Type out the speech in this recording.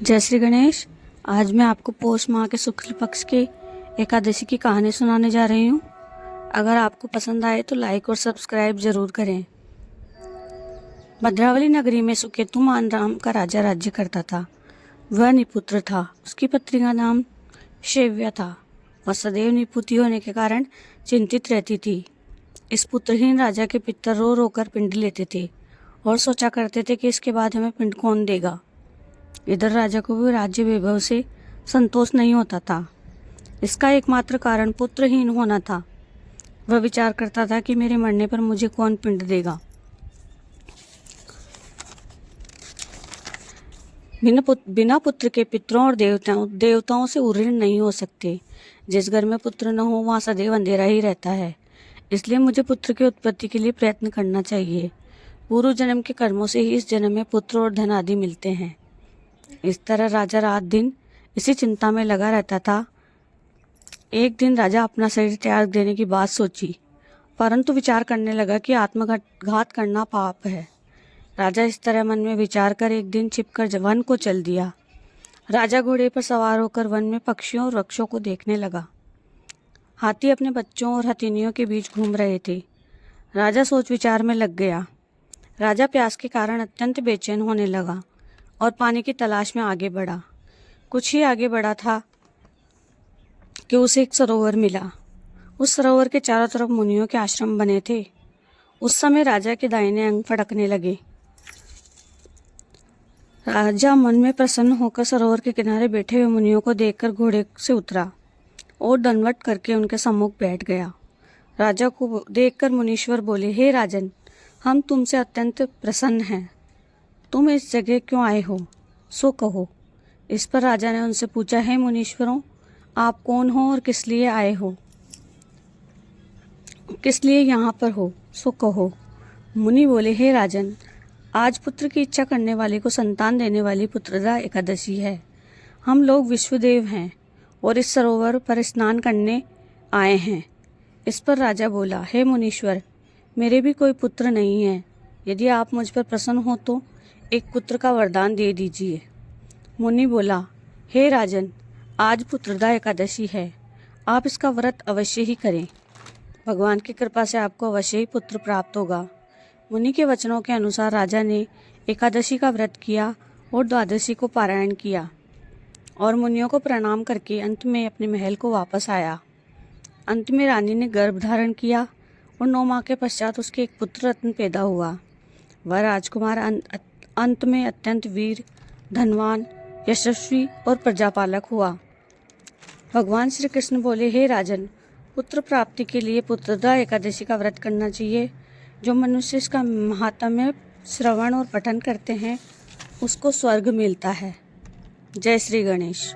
जय श्री गणेश। आज मैं आपको पौष माह के शुक्ल पक्ष के एकादशी की कहानी सुनाने जा रही हूँ। अगर आपको पसंद आए तो लाइक और सब्सक्राइब जरूर करें। भद्रावली नगरी में सुकेतुमान राम का राजा राज्य करता था। वह निपुत्र था। उसकी पत्नी का नाम शैव्या था। वह सदैव निपुती होने के कारण चिंतित रहती थी। इस पुत्रहीन राजा के पितर रो रो कर पिंड लेते थे और सोचा करते थे कि इसके बाद हमें पिंड कौन देगा। इधर राजा को भी राज्य वैभव से संतोष नहीं होता था। इसका एकमात्र कारण पुत्रहीन होना था। वह विचार करता था कि मेरे मरने पर मुझे कौन पिंड देगा। बिना पुत्र के पितरों और देवताओं से ऋण नहीं हो सकते। जिस घर में पुत्र न हो वहाँ सदैव अंधेरा ही रहता है। इसलिए मुझे पुत्र की उत्पत्ति के लिए प्रयत्न करना चाहिए। पूर्व जन्म के कर्मों से ही इस जन्म में पुत्र और धन आदि मिलते हैं। इस तरह राजा रात दिन इसी चिंता में लगा रहता था। एक दिन राजा अपना शरीर त्याग देने की बात सोची, परंतु विचार करने लगा कि आत्मघात करना पाप है। राजा इस तरह मन में विचार कर एक दिन छिपकर वन को चल दिया। राजा घोड़े पर सवार होकर वन में पक्षियों और वृक्षों को देखने लगा। हाथी अपने बच्चों और हथिनियों के बीच घूम रहे थे। राजा सोच विचार में लग गया। राजा प्यास के कारण अत्यंत बेचैन होने लगा और पानी की तलाश में आगे बढ़ा। कुछ ही आगे बढ़ा था कि उसे एक सरोवर मिला। उस सरोवर के चारों तरफ मुनियों के आश्रम बने थे। उस समय राजा के दाहिने अंग फड़कने लगे। राजा मन में प्रसन्न होकर सरोवर के किनारे बैठे हुए मुनियों को देखकर घोड़े से उतरा और दंडवत करके उनके सम्मुख बैठ गया। राजा को देखकर मुनीश्वर बोले, हे राजन, हम तुमसे अत्यंत प्रसन्न हैं। तुम इस जगह क्यों आए हो, सो कहो। इस पर राजा ने उनसे पूछा, हे मुनीश्वरों, आप कौन हो और किस लिए आए हो, किस लिए यहाँ पर हो, सो कहो। मुनि बोले, हे राजन, आज पुत्र की इच्छा करने वाले को संतान देने वाली पुत्रदा एकादशी है। हम लोग विश्वदेव हैं और इस सरोवर पर स्नान करने आए हैं। इस पर राजा बोला, हे मुनीश्वर, मेरे भी कोई पुत्र नहीं है। यदि आप मुझ पर प्रसन्न हो तो एक पुत्र का वरदान दे दीजिए। मुनि बोला, हे राजन, आज पुत्रदा एकादशी है। आप इसका व्रत अवश्य ही करें। भगवान की कृपा से आपको अवश्य ही पुत्र प्राप्त होगा। मुनि के वचनों के अनुसार राजा ने एकादशी का व्रत किया और द्वादशी को पारायण किया और मुनियों को प्रणाम करके अंत में अपने महल को वापस आया। अंत में रानी ने गर्भ धारण किया और 9 माह के पश्चात उसके एक पुत्र रत्न पैदा हुआ। वह राजकुमार अंत में अत्यंत वीर, धनवान, यशस्वी और प्रजापालक हुआ। भगवान श्री कृष्ण बोले, हे राजन, पुत्र प्राप्ति के लिए पुत्रदा एकादशी का व्रत करना चाहिए। जो मनुष्य इसका महात्म्य श्रवण और पठन करते हैं उसको स्वर्ग मिलता है। जय श्री गणेश।